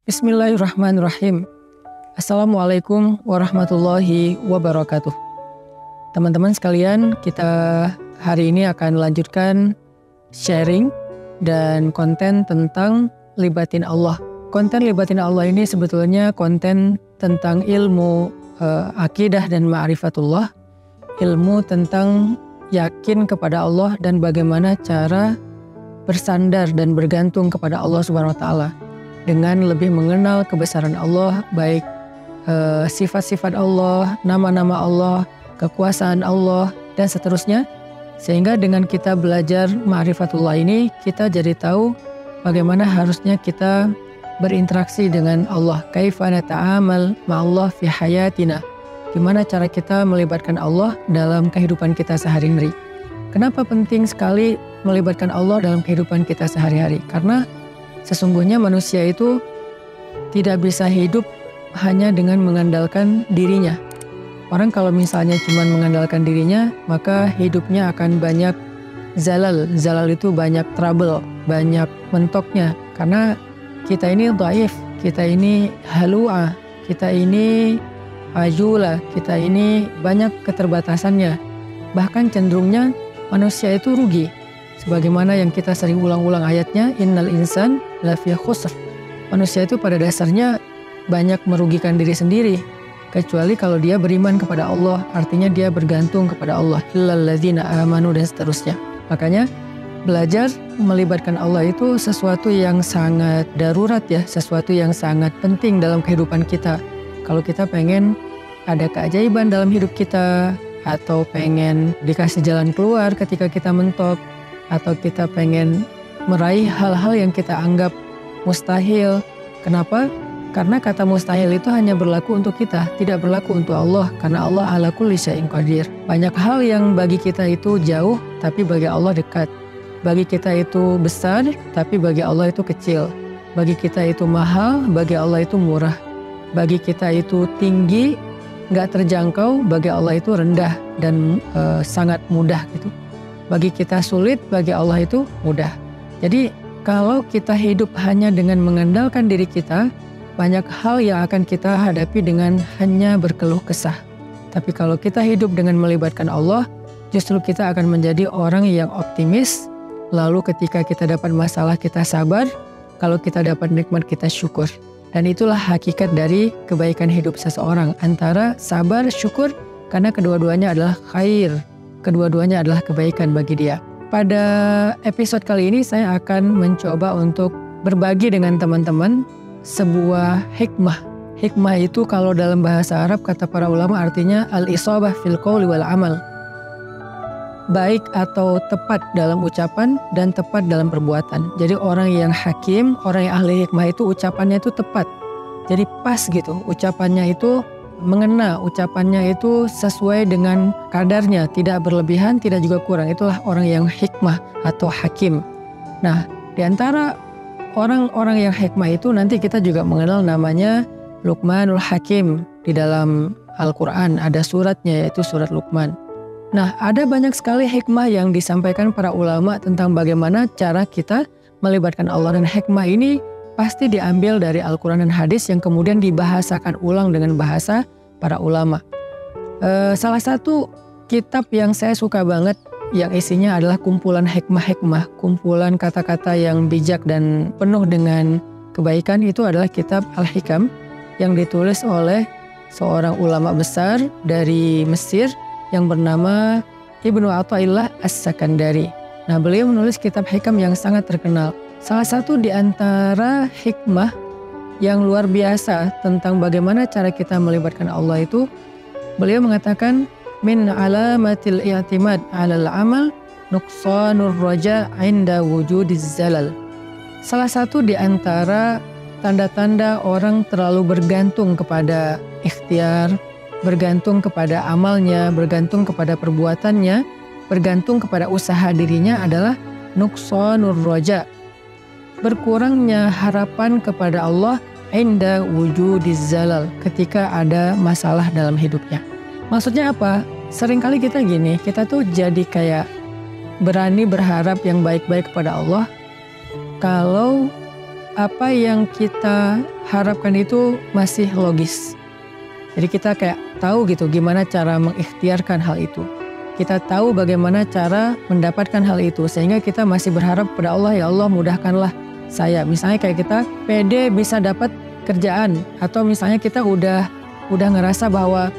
Bismillahirrahmanirrahim. Assalamualaikum warahmatullahi wabarakatuh. Teman-teman sekalian, kita hari ini akan lanjutkan sharing dan konten tentang libatin Allah. Konten libatin Allah ini sebetulnya konten tentang ilmu akidah dan ma'rifatullah, ilmu tentang yakin kepada Allah dan bagaimana cara bersandar dan bergantung kepada Allah Subhanahu wa taala dengan lebih mengenal kebesaran Allah, baik sifat-sifat Allah, nama-nama Allah, kekuasaan Allah, dan seterusnya. Sehingga dengan kita belajar ma'rifatullah ini, kita jadi tahu bagaimana harusnya kita berinteraksi dengan Allah. Kaifa nata'amal ma'allah fi hayatina. Gimana cara kita melibatkan Allah dalam kehidupan kita sehari-hari. Kenapa penting sekali melibatkan Allah dalam kehidupan kita sehari-hari? Karena sesungguhnya manusia itu tidak bisa hidup hanya dengan mengandalkan dirinya. Orang kalau misalnya cuma mengandalkan dirinya, maka hidupnya akan banyak zalal. Zalal itu banyak trouble, banyak mentoknya. Karena kita ini dhaif, kita ini halu'ah, kita ini ajula, kita ini banyak keterbatasannya. Bahkan cenderungnya manusia itu rugi. Sebagaimana yang kita sering ulang-ulang ayatnya, innal insan lafi khusr. Manusia itu pada dasarnya banyak merugikan diri sendiri, kecuali kalau dia beriman kepada Allah, artinya dia bergantung kepada Allah. Illal ladzina amanu dan seterusnya. Makanya belajar melibatkan Allah itu sesuatu yang sangat darurat ya, sesuatu yang sangat penting dalam kehidupan kita. Kalau kita pengen ada keajaiban dalam hidup kita, atau pengen dikasih jalan keluar ketika kita mentok, atau kita pengen meraih hal-hal yang kita anggap mustahil. Kenapa? Karena kata mustahil itu hanya berlaku untuk kita, tidak berlaku untuk Allah. Karena Allah ala kulli syai'in qadir. Banyak hal yang bagi kita itu jauh, tapi bagi Allah dekat. Bagi kita itu besar, tapi bagi Allah itu kecil. Bagi kita itu mahal, bagi Allah itu murah. Bagi kita itu tinggi, gak terjangkau, bagi Allah itu rendah dan sangat mudah gitu. Bagi kita sulit, bagi Allah itu mudah. Jadi kalau kita hidup hanya dengan mengandalkan diri kita, banyak hal yang akan kita hadapi dengan hanya berkeluh kesah. Tapi kalau kita hidup dengan melibatkan Allah, justru kita akan menjadi orang yang optimis. Lalu ketika kita dapat masalah, kita sabar. Kalau kita dapat nikmat, kita syukur. Dan itulah hakikat dari kebaikan hidup seseorang. Antara sabar, syukur, karena kedua-duanya adalah khair. Kedua-duanya adalah kebaikan bagi dia. Pada episode kali ini saya akan mencoba untuk berbagi dengan teman-teman sebuah hikmah. Hikmah itu kalau dalam bahasa Arab kata para ulama artinya al-isabah fil qawli wal amal. Baik atau tepat dalam ucapan dan tepat dalam perbuatan. Jadi orang yang hakim, orang yang ahli hikmah itu ucapannya itu tepat. Jadi pas gitu, ucapannya itu mengena, ucapannya itu sesuai dengan kadarnya, tidak berlebihan, tidak juga kurang. Itulah orang yang hikmah atau hakim. Nah, di antara orang-orang yang hikmah itu nanti kita juga mengenal namanya Luqmanul Hakim. Di dalam Al-Quran ada suratnya, yaitu surat Luqman. Nah, ada banyak sekali hikmah yang disampaikan para ulama tentang bagaimana cara kita melibatkan Allah. Dan hikmah ini pasti diambil dari Al-Quran dan hadis yang kemudian dibahasakan ulang dengan bahasa para ulama. Salah satu kitab yang saya suka banget, yang isinya adalah kumpulan hikmah-hikmah, kumpulan kata-kata yang bijak dan penuh dengan kebaikan, itu adalah kitab Al-Hikam yang ditulis oleh seorang ulama besar dari Mesir yang bernama Ibnu Athaillah As-Sakandari. Nah, beliau menulis kitab hikam yang sangat terkenal. Salah satu di antara hikmah yang luar biasa tentang bagaimana cara kita melibatkan Allah itu, beliau mengatakan, min alamatil i'timad 'alal amal nuqsanur raja 'inda wujudiz zalal. Salah satu di antara tanda-tanda orang terlalu bergantung kepada ikhtiar, bergantung kepada amalnya, bergantung kepada perbuatannya, bergantung kepada usaha dirinya adalah nuqsanur raja. Berkurangnya harapan kepada Allah inda wujudiz zalal, ketika ada masalah dalam hidupnya. Maksudnya apa? Seringkali kita gini, kita tuh jadi kayak berani berharap yang baik-baik kepada Allah kalau apa yang kita harapkan itu masih logis. Jadi kita kayak tahu gitu gimana cara mengikhtiarkan hal itu. Kita tahu bagaimana cara mendapatkan hal itu sehingga kita masih berharap pada Allah, ya Allah mudahkanlah saya. Misalnya kayak kita pede bisa dapat kerjaan, atau misalnya kita udah ngerasa bahwa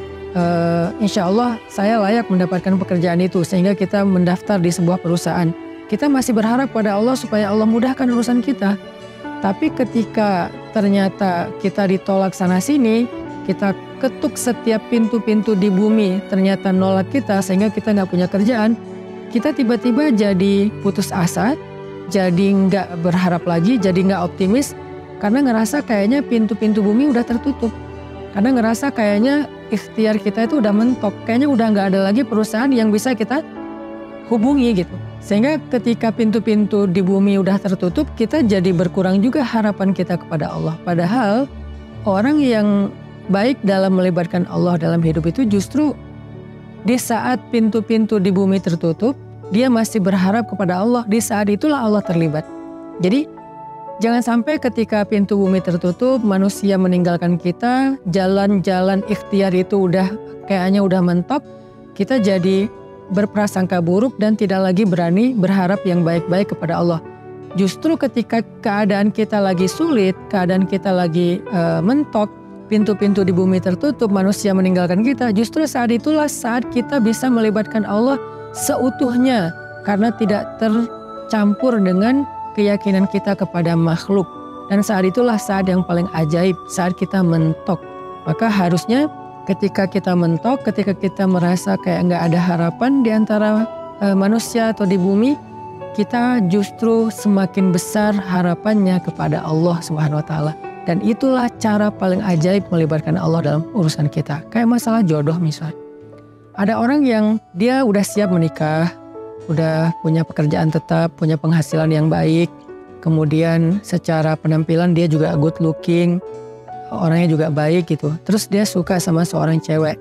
insya Allah saya layak mendapatkan pekerjaan itu sehingga kita mendaftar di sebuah perusahaan. Kita masih berharap pada Allah supaya Allah mudahkan urusan kita. Tapi ketika ternyata kita ditolak sana sini, kita ketuk setiap pintu-pintu di bumi, ternyata nolak kita sehingga kita nggak punya kerjaan, kita tiba-tiba jadi putus asa, jadi nggak berharap lagi, jadi nggak optimis, karena ngerasa kayaknya pintu-pintu bumi udah tertutup. Karena ngerasa kayaknya ikhtiar kita itu udah mentok, kayaknya udah nggak ada lagi perusahaan yang bisa kita hubungi gitu. Sehingga ketika pintu-pintu di bumi udah tertutup, kita jadi berkurang juga harapan kita kepada Allah. Padahal orang yang baik dalam melibatkan Allah dalam hidup itu justru di saat pintu-pintu di bumi tertutup, dia masih berharap kepada Allah. Di saat itulah Allah terlibat. Jadi jangan sampai ketika pintu bumi tertutup, manusia meninggalkan kita, jalan-jalan ikhtiar itu udah kayaknya udah mentok, kita jadi berprasangka buruk dan tidak lagi berani berharap yang baik-baik kepada Allah. Justru ketika keadaan kita lagi sulit, keadaan kita lagi mentok, pintu-pintu di bumi tertutup, manusia meninggalkan kita, justru saat itulah saat kita bisa melibatkan Allah seutuhnya karena tidak tercampur dengan keyakinan kita kepada makhluk. Dan saat itulah saat yang paling ajaib, saat kita mentok. Maka harusnya ketika kita mentok, ketika kita merasa kayak nggak ada harapan di antara manusia atau di bumi, kita justru semakin besar harapannya kepada Allah Subhanahu wa Ta'ala. Dan itulah cara paling ajaib melibatkan Allah dalam urusan kita. Kayak masalah jodoh misalnya. Ada orang yang dia udah siap menikah, udah punya pekerjaan tetap, punya penghasilan yang baik, kemudian secara penampilan dia juga good looking, orangnya juga baik gitu. Terus dia suka sama seorang cewek.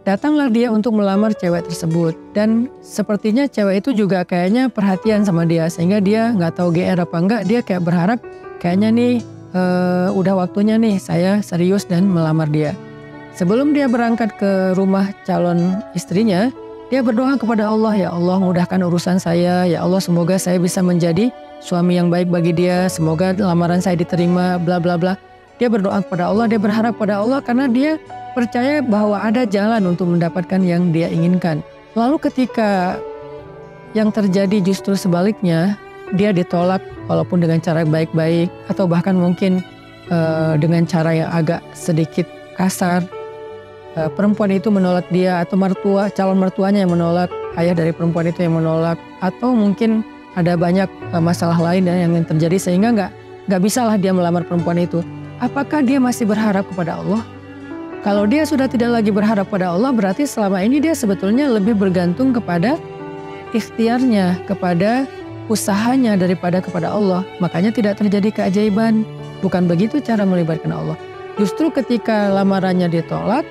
Datanglah dia untuk melamar cewek tersebut. Dan sepertinya cewek itu juga kayaknya perhatian sama dia. Sehingga dia gak tahu GR apa enggak, dia kayak berharap kayaknya nih udah waktunya nih saya serius dan melamar dia. Sebelum dia berangkat ke rumah calon istrinya, dia berdoa kepada Allah, ya Allah mudahkan urusan saya, ya Allah semoga saya bisa menjadi suami yang baik bagi dia, semoga lamaran saya diterima, bla bla bla. Dia berdoa kepada Allah, dia berharap pada Allah karena dia percaya bahwa ada jalan untuk mendapatkan yang dia inginkan. Lalu ketika yang terjadi justru sebaliknya, dia ditolak walaupun dengan cara baik-baik atau bahkan mungkin dengan cara yang agak sedikit kasar. Perempuan itu menolak dia atau calon mertuanya yang menolak, ayah dari perempuan itu yang menolak, atau mungkin ada banyak masalah lain yang terjadi sehingga nggak bisalah dia melamar perempuan itu. Apakah dia masih berharap kepada Allah? Kalau dia sudah tidak lagi berharap pada Allah, berarti selama ini dia sebetulnya lebih bergantung kepada ikhtiarnya, kepada usahanya daripada kepada Allah. Makanya tidak terjadi keajaiban. Bukan begitu cara melibatkan Allah. Justru ketika lamarannya ditolak,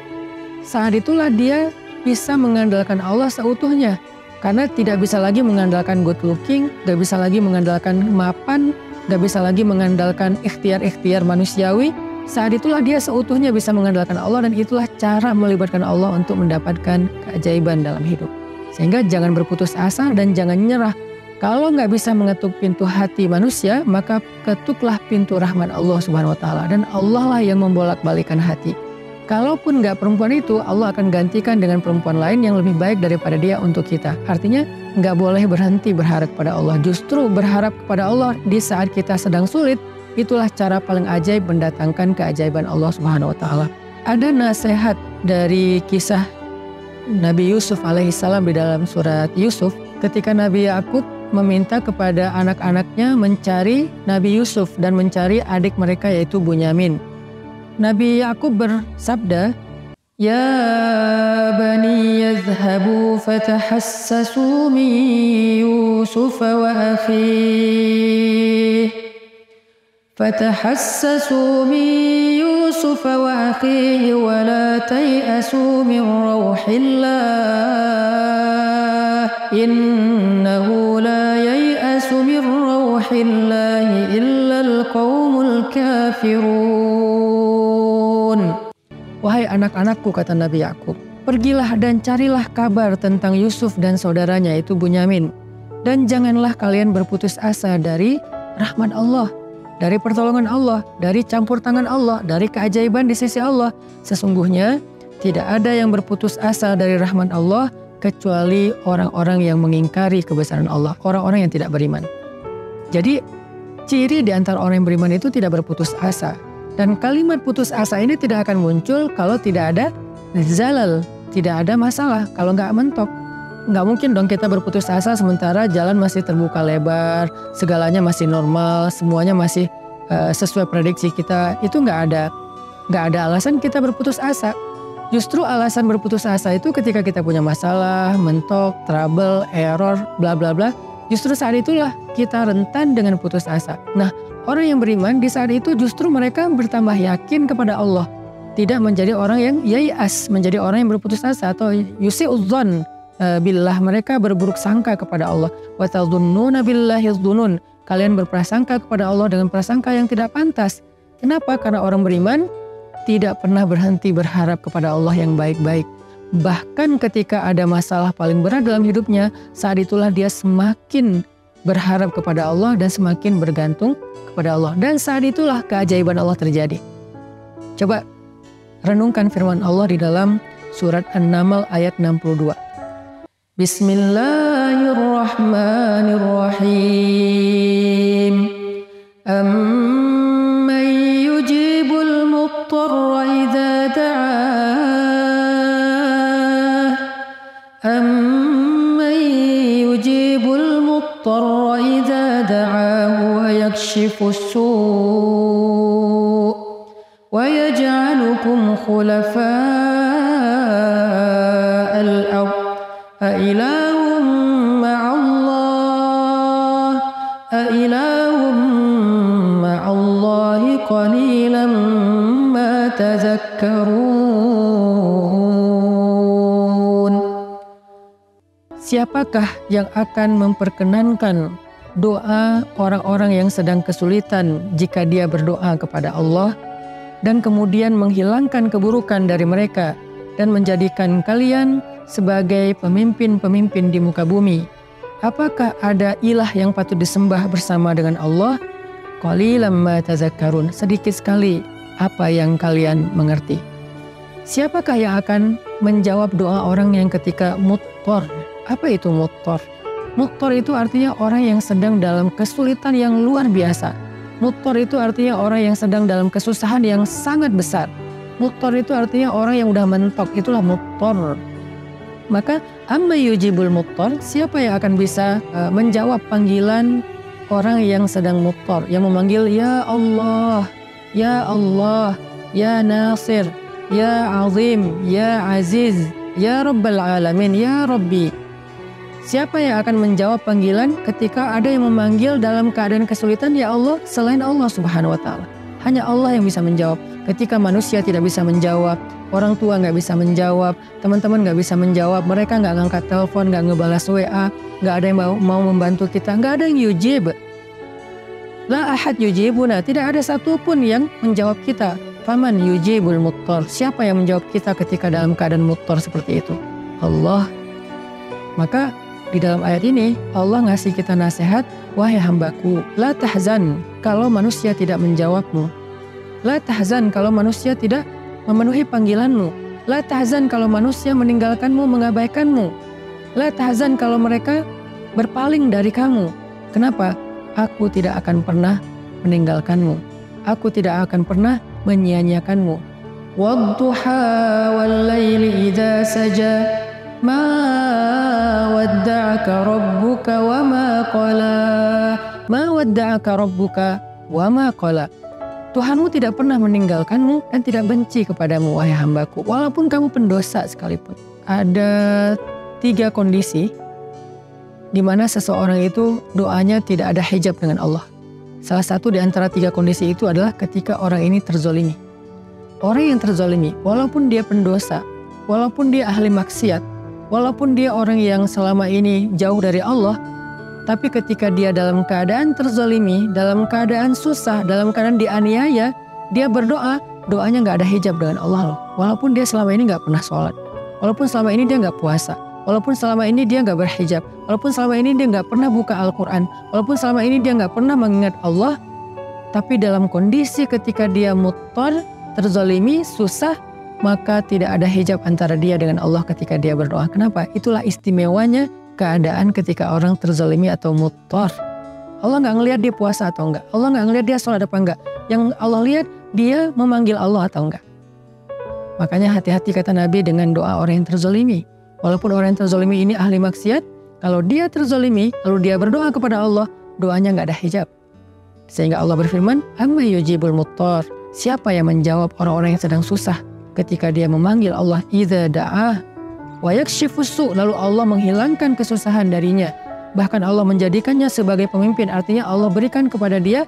saat itulah dia bisa mengandalkan Allah seutuhnya. Karena tidak bisa lagi mengandalkan good looking, gak bisa lagi mengandalkan mapan, gak bisa lagi mengandalkan ikhtiar-ikhtiar manusiawi. Saat itulah dia seutuhnya bisa mengandalkan Allah, dan itulah cara melibatkan Allah untuk mendapatkan keajaiban dalam hidup. Sehingga jangan berputus asa dan jangan nyerah. Kalau gak bisa mengetuk pintu hati manusia, maka ketuklah pintu rahmat Allah Subhanahu wa Ta'ala. Dan Allah lah yang membolak-balikan hati. Kalaupun gak perempuan itu, Allah akan gantikan dengan perempuan lain yang lebih baik daripada dia untuk kita. Artinya gak boleh berhenti berharap pada Allah. Justru berharap kepada Allah di saat kita sedang sulit, itulah cara paling ajaib mendatangkan keajaiban Allah Subhanahu wa Ta'ala. Ada nasihat dari kisah Nabi Yusuf alaihissalam di dalam surat Yusuf, ketika Nabi Yakub meminta kepada anak-anaknya mencari Nabi Yusuf dan mencari adik mereka yaitu Bunyamin. Nabi Yakub bersabda, "Ya bani yadhhabu fatahassasu min Yusuf wa akhihi فتحسسوا من يوسف وأخيه ولا تيأسوا من روح الله إنه لا ييأس من روح الله إلا القوم الكافرون." Wahai anak-anakku, kata Nabi Yakub, pergilah dan carilah kabar tentang Yusuf dan saudaranya itu Bunyamin. Dan janganlah kalian berputus asa dari rahmat Allah, dari pertolongan Allah, dari campur tangan Allah, dari keajaiban di sisi Allah. Sesungguhnya tidak ada yang berputus asa dari rahmat Allah kecuali orang-orang yang mengingkari kebesaran Allah, orang-orang yang tidak beriman. Jadi ciri di antara orang yang beriman itu tidak berputus asa. Dan kalimat putus asa ini tidak akan muncul kalau tidak ada zalal, tidak ada masalah, kalau nggak mentok. Nggak mungkin dong kita berputus asa sementara jalan masih terbuka lebar, segalanya masih normal, semuanya masih sesuai prediksi kita. Itu nggak ada alasan kita berputus asa. Justru alasan berputus asa itu ketika kita punya masalah, mentok, trouble, error, bla bla bla. Justru saat itulah kita rentan dengan putus asa. Nah, orang yang beriman di saat itu justru mereka bertambah yakin kepada Allah. Tidak menjadi orang yang yai'as, menjadi orang yang berputus asa atau yusi'udzon billah, mereka berburuk sangka kepada Allah. Wa tadhunnuna billahi dzunun. Kalian berprasangka kepada Allah dengan prasangka yang tidak pantas. Kenapa? Karena orang beriman tidak pernah berhenti berharap kepada Allah yang baik-baik. Bahkan ketika ada masalah paling berat dalam hidupnya, saat itulah dia semakin berharap kepada Allah dan semakin bergantung kepada Allah. Dan saat itulah keajaiban Allah terjadi. Coba renungkan firman Allah di dalam surat An-Naml ayat 62. Bismillahirrahmanirrahim. Amman yujibul muttarra idza da'ah. Amman yujibul muttarra idza da'ahu wa yakshifu as-su' wa yaj'alukum khulafa'al ardh. أإله مع الله أإله مع الله قليلا ما تذكرون. Siapakah yang akan memperkenankan doa orang-orang yang sedang kesulitan jika dia berdoa kepada Allah dan kemudian menghilangkan keburukan dari mereka dan menjadikan kalian sebagai pemimpin-pemimpin di muka bumi? Apakah ada ilah yang patut disembah bersama dengan Allah? Qalilan ma tazakkarun, sedikit sekali apa yang kalian mengerti. Siapakah yang akan menjawab doa orang yang ketika muttar? Apa itu muttar? Muttar itu artinya orang yang sedang dalam kesulitan yang luar biasa. Muttar itu artinya orang yang sedang dalam kesusahan yang sangat besar. Muttar itu artinya orang yang udah mentok, itulah muttar. Maka amma yujibul muttar, siapa yang akan bisa menjawab panggilan orang yang sedang muttar, yang memanggil ya Allah, ya Allah, ya Nasir, ya Azim, ya Aziz, ya Rabbal Alamin, ya Rabbi. Siapa yang akan menjawab panggilan ketika ada yang memanggil dalam keadaan kesulitan ya Allah selain Allah Subhanahu wa Ta'ala? Hanya Allah yang bisa menjawab. Ketika manusia tidak bisa menjawab, orang tua nggak bisa menjawab, teman-teman nggak bisa menjawab, mereka nggak ngangkat telepon, nggak ngebalas WA, nggak ada yang mau membantu kita, nggak ada yang yujib. La ahad yujibuna, tidak ada satupun yang menjawab kita. Faman yujibul muttar, siapa yang menjawab kita ketika dalam keadaan muttar seperti itu? Allah. Maka di dalam ayat ini Allah ngasih kita nasihat, wahai hambaku, la tahzan kalau manusia tidak menjawabmu. La tahzan kalau manusia tidak memenuhi panggilanmu. La tahzan kalau manusia meninggalkanmu, mengabaikanmu. La tahzan kalau mereka berpaling dari kamu. Kenapa? Aku tidak akan pernah meninggalkanmu. Aku tidak akan pernah menyia-nyiakanmu. Wadduha wal laili idza saja ma wadda'aka rabbuka wa ma qala. Ma wadda'aka rabbuka wa ma qala. Tuhanmu tidak pernah meninggalkanmu dan tidak benci kepadamu, wahai hambaku, walaupun kamu pendosa sekalipun. Ada 3 kondisi di mana seseorang itu doanya tidak ada hijab dengan Allah. Salah satu di antara 3 kondisi itu adalah ketika orang ini terzolimi. Orang yang terzolimi, walaupun dia pendosa, walaupun dia ahli maksiat, walaupun dia orang yang selama ini jauh dari Allah, tapi ketika dia dalam keadaan terzolimi, dalam keadaan susah, dalam keadaan dianiaya, dia berdoa, doanya nggak ada hijab dengan Allah loh. Walaupun dia selama ini nggak pernah sholat, walaupun selama ini dia nggak puasa, walaupun selama ini dia nggak berhijab, walaupun selama ini dia nggak pernah buka Al-Quran, walaupun selama ini dia nggak pernah mengingat Allah, tapi dalam kondisi ketika dia muttar, terzalimi, susah, maka tidak ada hijab antara dia dengan Allah ketika dia berdoa. Kenapa? Itulah istimewanya keadaan ketika orang terzalimi atau muttar. Allah nggak ngelihat dia puasa atau enggak. Allah nggak ngelihat dia sholat apa enggak. Yang Allah lihat dia memanggil Allah atau enggak. Makanya hati-hati kata Nabi dengan doa orang yang terzalimi. Walaupun orang yang terzalimi ini ahli maksiat, kalau dia terzalimi lalu dia berdoa kepada Allah, doanya nggak ada hijab. Sehingga Allah berfirman, amma yujibul muttar. Siapa yang menjawab orang-orang yang sedang susah ketika dia memanggil Allah, idza da'ah wa yakshifus su', lalu Allah menghilangkan kesusahan darinya. Bahkan Allah menjadikannya sebagai pemimpin, artinya Allah berikan kepada dia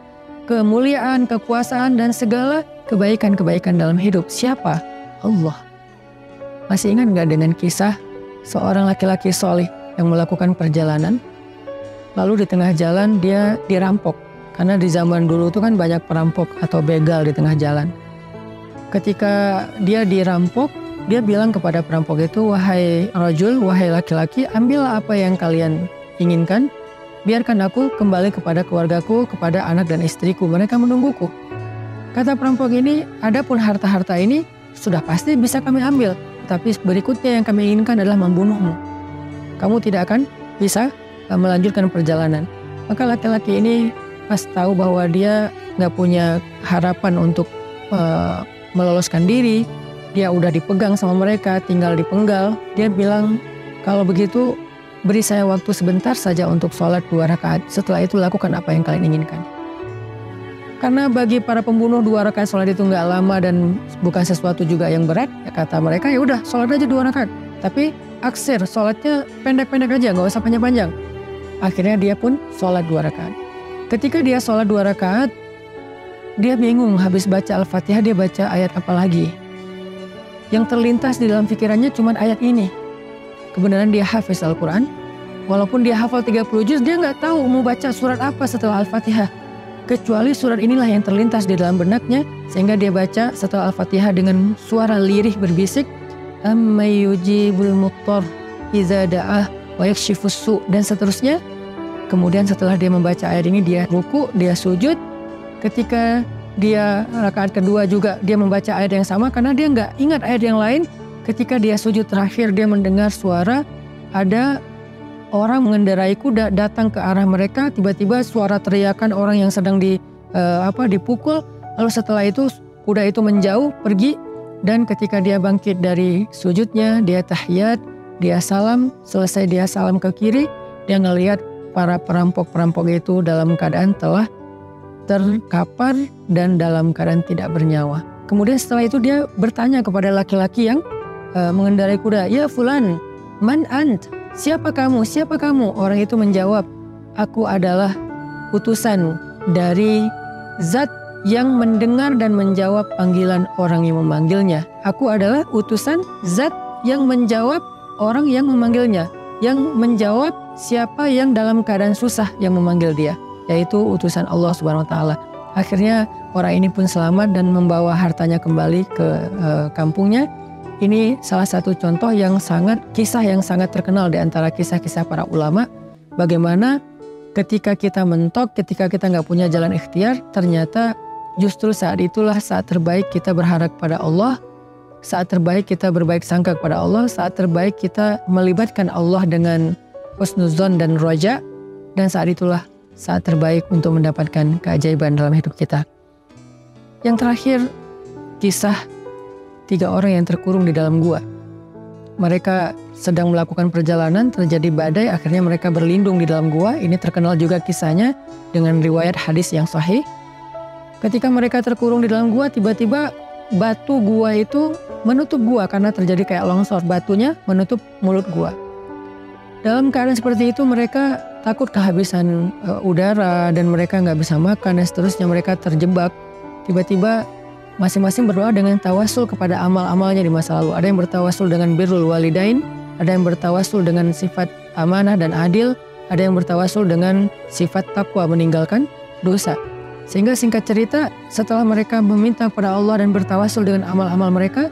kemuliaan, kekuasaan, dan segala kebaikan-kebaikan dalam hidup. Siapa? Allah. Masih ingat gak dengan kisah seorang laki-laki soleh yang melakukan perjalanan, lalu di tengah jalan dia dirampok. Karena di zaman dulu itu kan banyak perampok atau begal di tengah jalan. Ketika dia dirampok, dia bilang kepada perampok itu, wahai rajul, wahai laki-laki, ambillah apa yang kalian inginkan, biarkan aku kembali kepada keluargaku, kepada anak dan istriku, mereka menungguku. Kata perampok ini, adapun harta-harta ini sudah pasti bisa kami ambil, tapi berikutnya yang kami inginkan adalah membunuhmu. Kamu tidak akan bisa melanjutkan perjalanan. Maka laki-laki ini pas tahu bahwa dia nggak punya harapan untuk meloloskan diri, dia udah dipegang sama mereka, tinggal dipenggal, dia bilang, kalau begitu beri saya waktu sebentar saja untuk sholat 2 rakaat. Setelah itu lakukan apa yang kalian inginkan. Karena bagi para pembunuh 2 rakaat sholat itu nggak lama dan bukan sesuatu juga yang berat, ya kata mereka, ya udah sholat aja 2 rakaat. Tapi aksir, sholatnya pendek-pendek aja, nggak usah panjang-panjang. Akhirnya dia pun sholat 2 rakaat. Ketika dia sholat 2 rakaat, dia bingung, habis baca Al-Fatihah dia baca ayat apa lagi. Yang terlintas di dalam pikirannya cuma ayat ini. Kebenaran dia hafiz Al-Quran, walaupun dia hafal 30 juz, dia nggak tahu mau baca surat apa setelah Al-Fatihah. Kecuali surat inilah yang terlintas di dalam benaknya, sehingga dia baca setelah Al-Fatihah dengan suara lirih berbisik, amma yujibul muttar idza da'ah wa yakshifus su', dan seterusnya. Kemudian setelah dia membaca ayat ini, dia ruku, dia sujud. Ketika dia rakaat kedua juga dia membaca ayat yang sama, karena dia nggak ingat ayat yang lain. Ketika dia sujud terakhir, dia mendengar suara ada orang mengendarai kuda datang ke arah mereka. Tiba-tiba suara teriakan orang yang sedang dipukul. Lalu setelah itu kuda itu menjauh pergi, dan ketika dia bangkit dari sujudnya, dia tahiyat, dia salam. Selesai dia salam ke kiri, dia ngelihat para perampok-perampok itu dalam keadaan telah terkapar dan dalam keadaan tidak bernyawa. Kemudian setelah itu dia bertanya kepada laki-laki yang mengendarai kuda, ya fulan, man ant, siapa kamu, siapa kamu? Orang itu menjawab, aku adalah utusan dari zat yang mendengar dan menjawab panggilan orang yang memanggilnya. Aku adalah utusan zat yang menjawab orang yang memanggilnya, yang menjawab siapa yang dalam keadaan susah yang memanggil dia, yaitu utusan Allah Subhanahu wa Ta'ala. Akhirnya orang ini pun selamat dan membawa hartanya kembali ke kampungnya. Ini salah satu contoh kisah yang sangat terkenal di antara kisah-kisah para ulama. Bagaimana ketika kita mentok, ketika kita nggak punya jalan ikhtiar, ternyata justru saat itulah saat terbaik kita berharap pada Allah, saat terbaik kita berbaik sangka kepada Allah, saat terbaik kita melibatkan Allah dengan husnuzon dan roja, dan saat itulah saat terbaik untuk mendapatkan keajaiban dalam hidup kita. Yang terakhir, kisah 3 orang yang terkurung di dalam gua. Mereka sedang melakukan perjalanan, terjadi badai, akhirnya mereka berlindung di dalam gua. Ini terkenal juga kisahnya dengan riwayat hadis yang sahih. Ketika mereka terkurung di dalam gua, tiba-tiba batu gua itu menutup gua karena terjadi kayak longsor, batunya menutup mulut gua. Dalam keadaan seperti itu mereka takut kehabisan udara dan mereka nggak bisa makan dan seterusnya, mereka terjebak. Tiba-tiba masing-masing berdoa dengan tawasul kepada amal-amalnya di masa lalu. Ada yang bertawasul dengan birrul walidain, ada yang bertawasul dengan sifat amanah dan adil, ada yang bertawasul dengan sifat takwa meninggalkan dosa. Sehingga singkat cerita, setelah mereka meminta kepada Allah dan bertawasul dengan amal-amal mereka,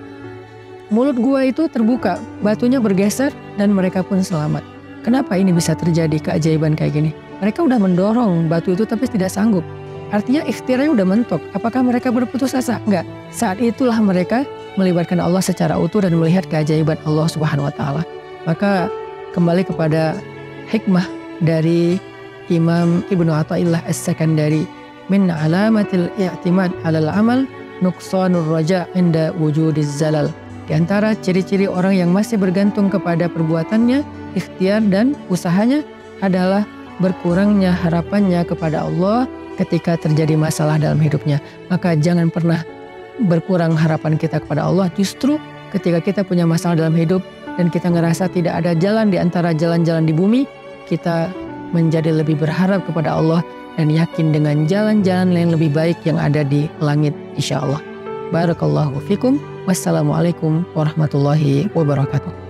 mulut gua itu terbuka, batunya bergeser dan mereka pun selamat. Kenapa ini bisa terjadi keajaiban kayak gini? Mereka udah mendorong batu itu tapi tidak sanggup. Artinya ikhtiarnya udah mentok. Apakah mereka berputus asa? Enggak. Saat itulah mereka melibatkan Allah secara utuh dan melihat keajaiban Allah Subhanahu wa taala. Maka kembali kepada hikmah dari Imam Ibnu Athaillah As-Sakandari, min alamatil i'timad 'alal amal nuqsanur raja' inda wujudiz zalal. Di antara ciri-ciri orang yang masih bergantung kepada perbuatannya, ikhtiar dan usahanya adalah berkurangnya harapannya kepada Allah ketika terjadi masalah dalam hidupnya. Maka jangan pernah berkurang harapan kita kepada Allah. Justru ketika kita punya masalah dalam hidup dan kita ngerasa tidak ada jalan di antara jalan-jalan di bumi, kita menjadi lebih berharap kepada Allah dan yakin dengan jalan-jalan yang lebih baik yang ada di langit insya Allah. Barakallahu fikum. Wassalamualaikum warahmatullahi wabarakatuh.